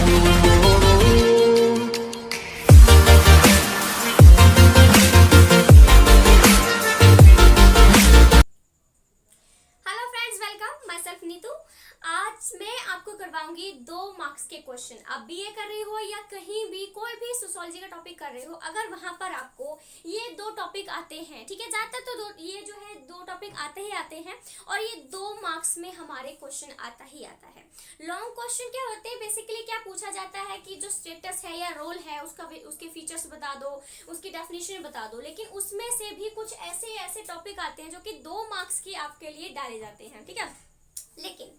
Hello friends, welcome my self Neetu. आज मैं आपको करवाऊंगी 2 मार्क्स के क्वेश्चन। आप बीए कर रही हो या कहीं भी कोई भी सोशियोलॉजी का टॉपिक कर रहे हो, अगर वहां पर आपको ये 2 टॉपिक आते हैं, ठीक है, ज्यादातर तो ये जो है 2 टॉपिक आते ही आते हैं और ये 2 मार्क्स में हमारे क्वेश्चन आता ही आता है। लॉन्ग क्वेश्चन क्या होते हैं, बेसिकली क्या पूछा जाता है कि जो स्टेटस है या रोल है उसके फीचर्स बता दो, उसकी डेफिनेशन बता दो। लेकिन उसमें से भी कुछ ऐसे ऐसे टॉपिक आते हैं जो कि 2 मार्क्स की आपके लिए डाले जाते हैं, ठीक है। लेकिन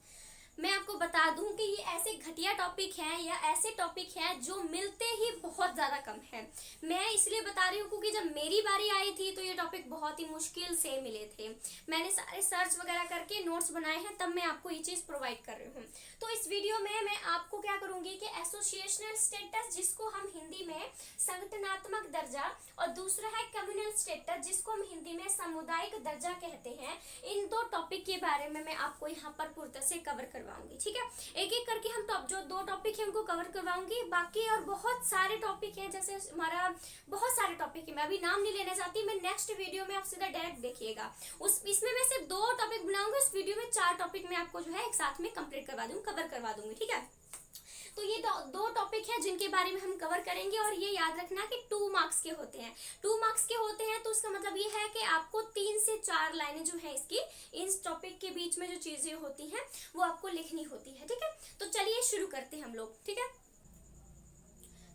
मैं आपको बता दूं कि ये ऐसे घटिया टॉपिक हैं या ऐसे टॉपिक हैं जो मिलते ही बहुत ज़्यादा कम है। मैं इसलिए बता रही हूँ क्योंकि जब मेरी बारी आई थी तो ये टॉपिक बहुत ही मुश्किल से मिले थे। मैंने सारे सर्च वगैरह करके नोट्स बनाए हैं, तब मैं आपको ये चीज़ प्रोवाइड कर रही हूँ। तो इस वीडियो में मैं आपको क्या करूँगी कि एसोसिएशनल स्टेटस, जिसको हम हिंदी में संगठनात्मक दर्जा, और दूसरा है कम्युनल स्टेटस, जिसको हम हिंदी में सामुदायिक दर्जा कहते हैं, इन 2 टॉपिक के बारे में मैं आपको यहाँ पर पूर्णतः से कवर करवाऊंगी, ठीक है। एक एक करके हम जो 2 टॉपिक है उनको कवर करवाऊंगी। बाकी और बहुत सारे टॉपिक हैं, जैसे हमारा बहुत सारे टॉपिक है, मैं अभी नाम नहीं लेना चाहती, मैं नेक्स्ट वीडियो में आप सीधा डायरेक्ट देखिएगा। इसमें मैं सिर्फ 2 टॉपिक बनाऊंगी, उस वीडियो में 4 टॉपिक मैं आपको जो है एक साथ में कंप्लीट करवा दूंगी, कवर करवा दूंगी, ठीक है। तो ये 2 टॉपिक है जिनके बारे में हम कवर करेंगे, और ये याद रखना कि 2 मार्क्स के होते हैं। 2 मार्क्स के होते हैं तो उसका मतलब ये है कि आपको 3 से 4 लाइनें जो है इसकी, इस टॉपिक के बीच में जो चीजें होती हैं वो आपको लिखनी होती है, ठीक है। तो चलिए शुरू करते हैं हम लोग, ठीक है।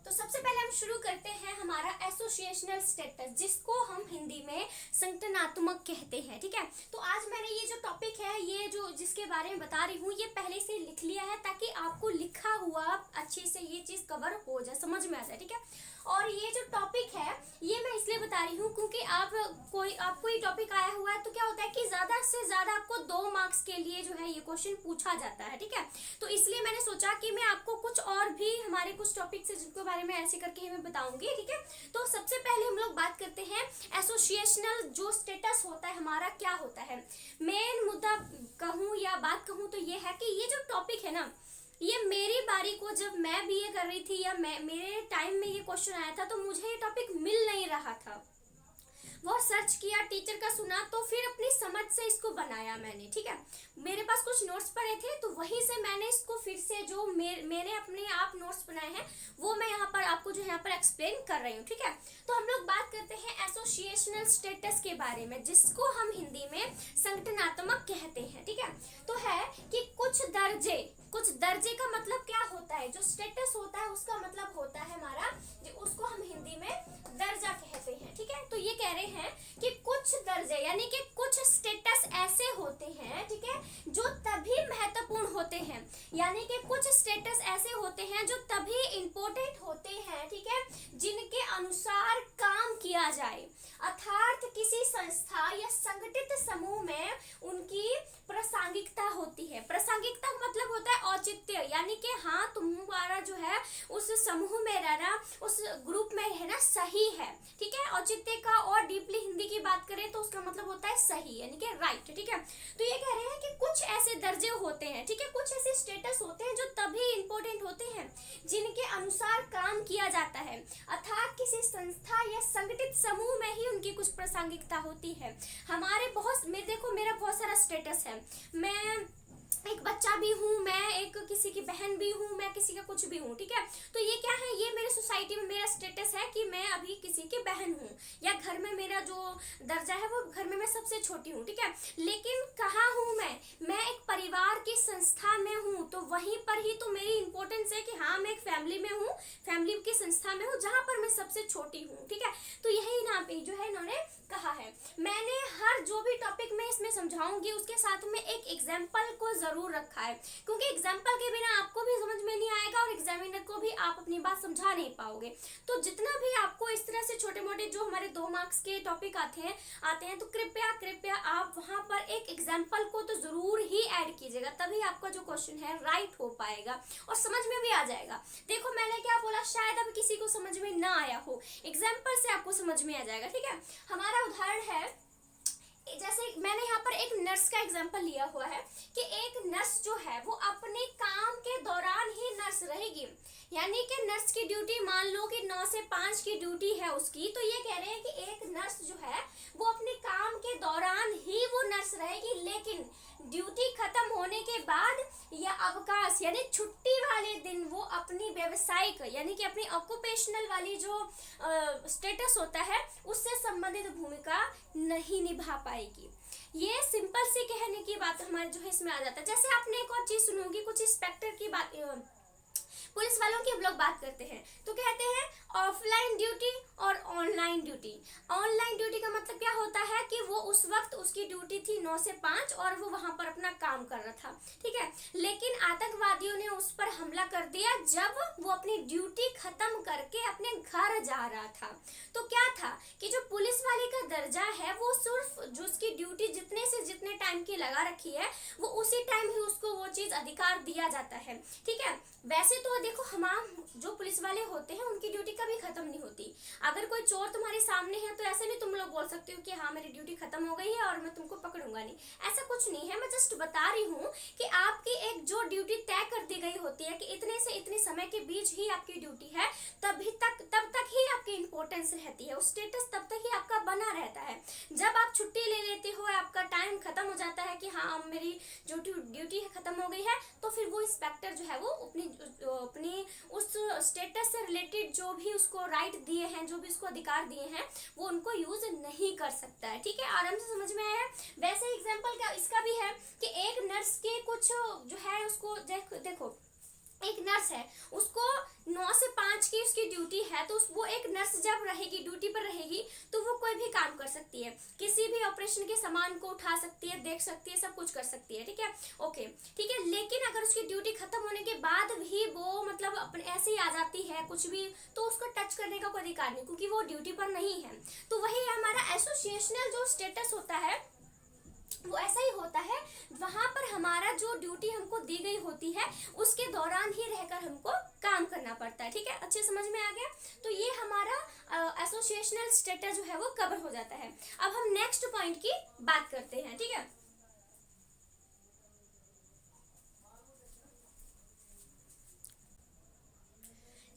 तो सबसे पहले हम शुरू करते हैं हमारा एसोसिएशनल स्टेटस, जिसको हम हिंदी में संगठनात्मक कहते हैं, ठीक है। तो आज मैंने ये जो टॉपिक है, ये जो जिसके बारे में बता रही हूँ, ये पहले से लिख लिया है ताकि आपको लिखा हुआ अच्छे से ये चीज कवर हो जाए, समझ में आ जाए, ठीक है। और ये जो टॉपिक है ये मैं इसलिए बता रही हूँ क्योंकि आपको ये टॉपिक आया हुआ है, तो क्या होता है कि ज्यादा से ज्यादा आपको 2 मार्क्स के लिए जो है ये क्वेश्चन पूछा जाता है, ठीक है। तो इसलिए मैंने सोचा कि मैं आपको कुछ और भी हमारे कुछ टॉपिक्स है जिनके बारे में ऐसे करके मैं बताऊंगी, ठीक है। तो सबसे पहले हम लोग बात करते हैं एसोसिएशनल जो स्टेटस होता है हमारा, क्या होता है। मेन मुद्दा कहूँ या बात कहूँ तो ये है कि ये जो टॉपिक है ना, ये मेरी बारी को जब मैं बीए कर रही थी या मेरे टाइम में ये क्वेश्चन आया था, तो मुझे ये टॉपिक मिल नहीं रहा था। वो सर्च किया, टीचर का सुना, तो फिर अपनी समझ से इसको बनाया मैंने, ठीक है। मेरे पास कुछ नोट्स पड़े थे तो वहीं से मैंने इसको फिर से जो मैंने अपने आप नोट्स बनाए हैं वो मैं यहाँ पर आपको जो यहाँ पर एक्सप्लेन कर रही हूँ, ठीक है। तो हम लोग बात करते हैं एसोसिएशनल स्टेटस के बारे में, जिसको हम हिंदी में संगठनात्मक कहते हैं, ठीक है। तो है कि कुछ दर्जे का मतलब क्या होता है, जो स्टेटस होता है उसका मतलब होता है हमारा, उसको हम हिंदी में दर्जा कहते हैं, ठीक है। तो ये कह रहे हैं कि कुछ दर्जे यानी कि कुछ स्टेटस ऐसे होते हैं, ठीक है, जो तभी महत्वपूर्ण होते हैं, यानी कि कुछ स्टेटस ऐसे होते हैं जो तभी इंपॉर्टेंट होते हैं, ठीक है, जिनके अनुसार काम किया जाए, अर्थात किसी संस्था या संगठित समूह में उनकी प्रासंगिकता होती है। प्रासंगिकता का मतलब होता है औचित्य, यानी कि हाँ, तुम्हारा जो है उस समूह में रहना, उस ग्रुप में रहना सही है, ठीक है। औचित्य का और डीपली हिंदी की बात करें तो उसका मतलब होता है सही, यानी कि राइट, ठीक है। तो ये कह रहे हैं कि कुछ ऐसे दर्जे होते हैं, ठीक है, कुछ ऐसे स्टेटस होते हैं जो तभी इंपॉर्टेंट होते हैं जिनके अनुसार काम किया जाता है, अर्थात किसी संस्था या संगठित समूह में ही उनकी कुछ प्रासंगिकता होती है। देखो मेरा बहुत सारा स्टेटस है, मैं एक बच्चा भी हूँ, मैं एक किसी की बहन भी हूँ, मैं किसी का कुछ भी हूँ, ठीक है। तो ये क्या है, ये मेरे सोसाइटी में मेरा स्टेटस है कि मैं अभी किसी की बहन हूँ, या घर में मेरा जो दर्जा है वो घर में मैं सबसे छोटी हूँ, ठीक है। लेकिन कहाँ हूँ मैं एक परिवार की संस्था में हूँ, तो वहीं पर ही तो मेरी इंपॉर्टेंस है कि हाँ, मैं एक फैमिली में हूँ, फैमिली की संस्था में हूँ जहाँ पर मैं सबसे छोटी हूँ, ठीक है। तो यही यहाँ पे जो है इन्होंने कहा है। मैंने हर जो भी टॉपिक में इसमें समझाऊंगी उसके साथ में एक एग्जाम्पल को जरूर रखा है, क्योंकि एग्जाम्पल के बिना आपको भी समझ में नहीं आएगा और एग्जामिनर को भी आप अपनी बात समझा नहीं पाओगे। तो जितना भी आपको इस तरह से छोटे मोटे जो हमारे 2 मार्क्स के टॉपिक आते हैं तो कृपया आप वहां पर एक एग्जाम्पल को तो जरूर ही ऐड कीजिएगा, तभी आपका जो क्वेश्चन है राइट हो पाएगा और समझ में भी आ जाएगा। देखो मैंने क्या बोला, शायद अब किसी को समझ में ना आया हो, एग्जाम्पल से आपको समझ में आ जाएगा, ठीक है। हमारा उदाहरण है, जैसे मैंने यहाँ पर एक नर्स का एग्जांपल लिया हुआ है कि एक नर्स जो है वो अपने काम के दौरान ही नर्स रहेगी, यानी कि नर्स की ड्यूटी मान लो कि 9 से 5 की ड्यूटी है उसकी, तो ये कह रहे हैं कि एक नर्स जो है वो अपने काम के दौरान ही वो नर्स रहेगी, लेकिन ड्यूटी खत्म होने के बाद या अवकाश यानी छुट्टी वाले दिन वो अपनी व्यवसायिक यानी कि अपनी ऑक्यूपेशनल वाली जो स्टेटस होता है उससे संबंधित भूमिका नहीं निभा पाएगी। ये सिंपल सी कहने की बात हमारे जो है इसमें आ जाता है। जैसे आपने एक और चीज सुनी होगी, कुछ इंस्पेक्टर की बात, पुलिस वालों की हम लोग बात करते हैं तो कहते हैं ऑफलाइन ड्यूटी और ऑनलाइन ड्यूटी। ऑनलाइन ड्यूटी का मतलब क्या होता है कि वो उस वक्त उसकी ड्यूटी थी 9 से 5 और वो वहां पर अपना काम कर रहा था, ठीक है, लेकिन आतंकवादियों ने उस पर हमला कर दिया जब वो अपनी ड्यूटी खत्म करके अपने घर जा रहा था। तो क्या था कि जो पुलिस वाले का दर्जा है वो सिर्फ जो उसकी ड्यूटी जितने से जितने टाइम की लगा रखी है वो उसी टाइम ही उसको वो चीज अधिकार दिया जाता है, ठीक है। वैसे तो देखो हम जो पुलिस वाले होते हैं उनकी ड्यूटी कभी खत्म नहीं होती। अगर कोई चोर तुम्हारे सामने है तो ऐसे नहीं तुम लोग बोल सकते हो कि हाँ मेरी ड्यूटी खत्म हो गई है और मैं तुमको पकड़ूंगा नहीं, ऐसा कुछ नहीं है। मैं जस्ट बता रही हूँ कि आपकी एक जो ड्यूटी तय कर दी गई होती है कि इतने से इतने समय के बीच ही आपकी ड्यूटी है, तब तक ही आपकी इंपॉर्टेंस रहती है, उस स्टेटस तब तक ही आपका बना रहता है। जब आप छुट्टी ले लेते हो, आपका टाइम खत्म हो जाता है कि हाँ अब मेरी जो ड्यूटी है खत्म हो गई है, तो फिर वो इंस्पेक्टर जो है वो अपनी उस स्टेटस से रिलेटेड जो भी उसको राइट दिए हैं, जो भी उसको अधिकार दिए हैं, वो उनको यूज नहीं कर सकता है, ठीक है। आराम से समझ में आया। वैसे एग्जांपल क्या इसका भी है कि एक नर्स के कुछ जो है उसको देखो एक नर्स है, उसको 9 से 5 की उसकी ड्यूटी है, तो वो एक नर्स जब रहेगी ड्यूटी पर रहेगी तो वो कोई भी काम कर सकती है, किसी भी ऑपरेशन के सामान को उठा सकती है, देख सकती है, सब कुछ कर सकती है, ठीक है, ओके, ठीक है। लेकिन अगर उसकी ड्यूटी खत्म होने के बाद भी वो मतलब अपने ऐसे ही आ जाती है कुछ भी, तो उसको टच करने का कोई अधिकार नहीं, क्योंकि वो ड्यूटी पर नहीं है। तो वही हमारा एसोसिएशनल जो स्टेटस होता है वो ऐसा ही होता है, वहां पर हमारा जो ड्यूटी हमको दी गई होती है उसके दौरान ही रहकर हमको काम करना पड़ता है, ठीक है। अच्छे समझ में आ गया। तो ये हमारा एसोसिएशनल स्टेटस जो है वो कवर हो जाता है। अब हम नेक्स्ट पॉइंट की बात करते हैं, ठीक है।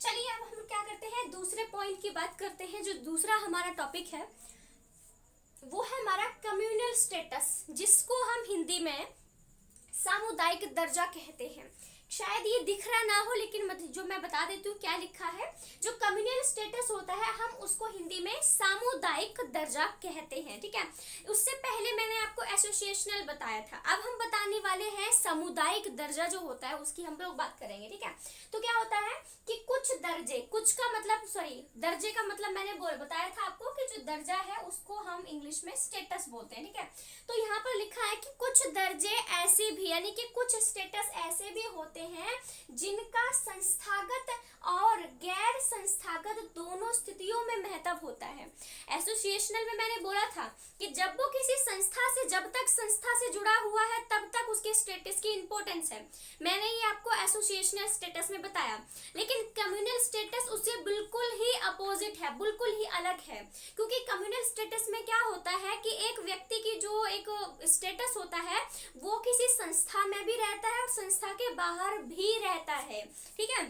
चलिए अब हम क्या करते हैं, दूसरे पॉइंट की बात करते हैं। जो दूसरा हमारा टॉपिक है वो है हमारा कम्युनल स्टेटस, जिसको हम हिंदी में सामुदायिक दर्जा कहते हैं। शायद ये दिख रहा ना हो, लेकिन जो मैं बता देती हूँ क्या लिखा है। जो कम्युनल स्टेटस होता है हम उसको हिंदी में सामुदायिक दर्जा कहते हैं, ठीक है। उससे पहले मैंने आपको एसोसिएशनल बताया था, अब हम बताने वाले हैं सामुदायिक दर्जा जो होता है उसकी हम लोग बात करेंगे, ठीक है। तो क्या होता है कि कुछ दर्जे, कुछ का मतलब दर्जे का मतलब मैंने बताया था आपको कि जो दर्जा है उसको हम इंग्लिश में स्टेटस बोलते हैं, ठीक है। तो यहाँ पर लिखा है कि कुछ दर्जे ऐसे भी यानी कि कुछ स्टेटस ऐसे भी होते हैं जिनका संस्थागत और गैर संस्थागत दोनों स्थितियों में महत्व होता है। एसोसिएशनल में मैंने बोला था कि जब वो किसी संस्था से, जब तक संस्था से जुड़ा हुआ है तब तक उसके स्टेटस की इंपॉर्टेंस है, मैंने ये आपको एसोसिएशनल स्टेटस में बताया। लेकिन कम्युनल स्टेटस उससे बिल्कुल ही अपोजिट है, बिल्कुल ही अलग है। क्योंकि कम्युनल स्टेटस में क्या होता है कि एक व्यक्ति की जो एक स्टेटस होता है वो किसी संस्था में भी रहता है और संस्था के बाहर भी रहता है, ठीक है।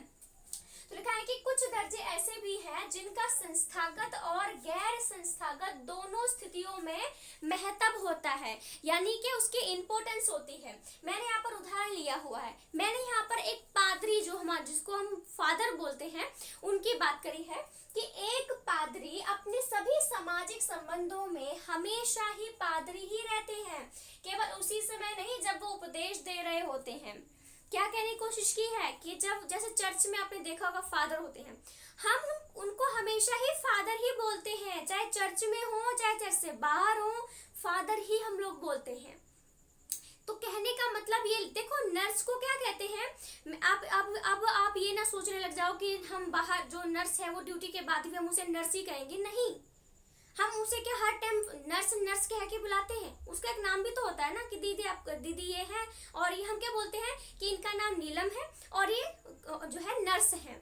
तो लिखा है कि कुछ दर्जे ऐसे भी हैं जिनका संस्थागत और गैर संस्थागत दोनों स्थितियों में महत्व होता है, यानी कि उसकी इंपॉर्टेंस होती है। मैंने यहाँ पर उदाहरण लिया हुआ है, मैंने यहाँ पर एक पादरी जो हमारे जिसको हम फादर बोलते हैं उनकी बात करी है कि एक पादरी अपने सभी सामाजिक संबंधों में हमेशा ही पादरी ही रहते हैं, केवल उसी समय नहीं जब वो उपदेश दे रहे होते हैं। क्या कहने की कोशिश की है कि जब जैसे चर्च में आपने देखा होगा फादर होते हैं, हम उनको हमेशा ही फादर ही बोलते हैं, चाहे चर्च में हो चाहे चर्च से बाहर हो, फादर ही हम लोग बोलते हैं। तो कहने का मतलब ये देखो, नर्स को क्या कहते हैं, अब आप ये ना सोचने लग जाओ कि हम बाहर जो नर्स है वो ड्यूटी के बाद भी हम उसे नर्स ही कहेंगे, नहीं। हम उसे क्या हर टाइम नर्स नर्स कह के बुलाते हैं, उसका एक नाम भी तो होता है ना कि दीदी आप दीदी ये है, और ये हम क्या बोलते हैं कि इनका नाम नीलम है और ये जो है नर्स है,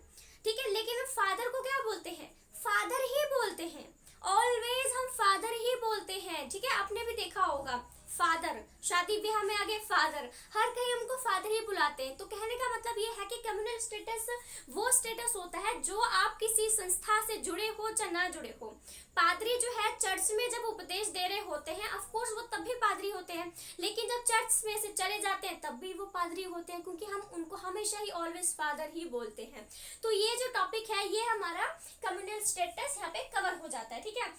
ठीक है। लेकिन हम फादर को क्या बोलते हैं, फादर ही बोलते हैं, ऑलवेज हम फादर ही बोलते हैं, ठीक है। आपने भी देखा होगा फादर, शादी ब्याह में आगे फादर, हर कहीं हमको फादर ही बुलाते हैं। तो कहने का मतलब ये है कि कम्युनल स्टेटस वो स्टेटस होता है जो आप किसी संस्था से जुड़े हो या ना जुड़े हो। पादरी जो है चर्च में जब उपदेश दे रहे होते हैं, ऑफ कोर्स वो तब भी पादरी होते हैं, लेकिन जब चर्च में से चले जाते हैं तब भी वो पादरी होते हैं, क्योंकि हम उनको हमेशा ही ऑलवेज फादर ही बोलते हैं। तो ये जो टॉपिक है ये हमारा कम्युनल स्टेटस यहाँ पे कवर हो जाता है। ठीक है,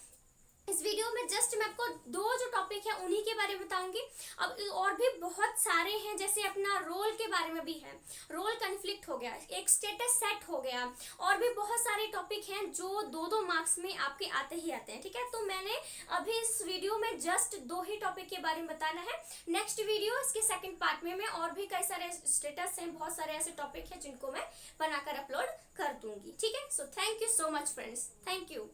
इस वीडियो में जस्ट मैं आपको दो जो टॉपिक है उन्हीं के बारे में बताऊंगी। अब और भी बहुत सारे हैं, जैसे अपना रोल के बारे में भी है, रोल कन्फ्लिक्ट हो गया, एक स्टेटस सेट हो गया, और भी बहुत सारे टॉपिक हैं जो दो दो मार्क्स में आपके आते ही आते हैं। ठीक है, तो मैंने अभी इस वीडियो में जस्ट दो ही टॉपिक के बारे में बताना है। नेक्स्ट वीडियो इसके सेकंड पार्ट में मैं और भी कई सारे स्टेटस हैं, बहुत सारे ऐसे टॉपिक हैं जिनको मैं बनाकर अपलोड कर दूंगी। ठीक है, so thank you so much friends, thank you.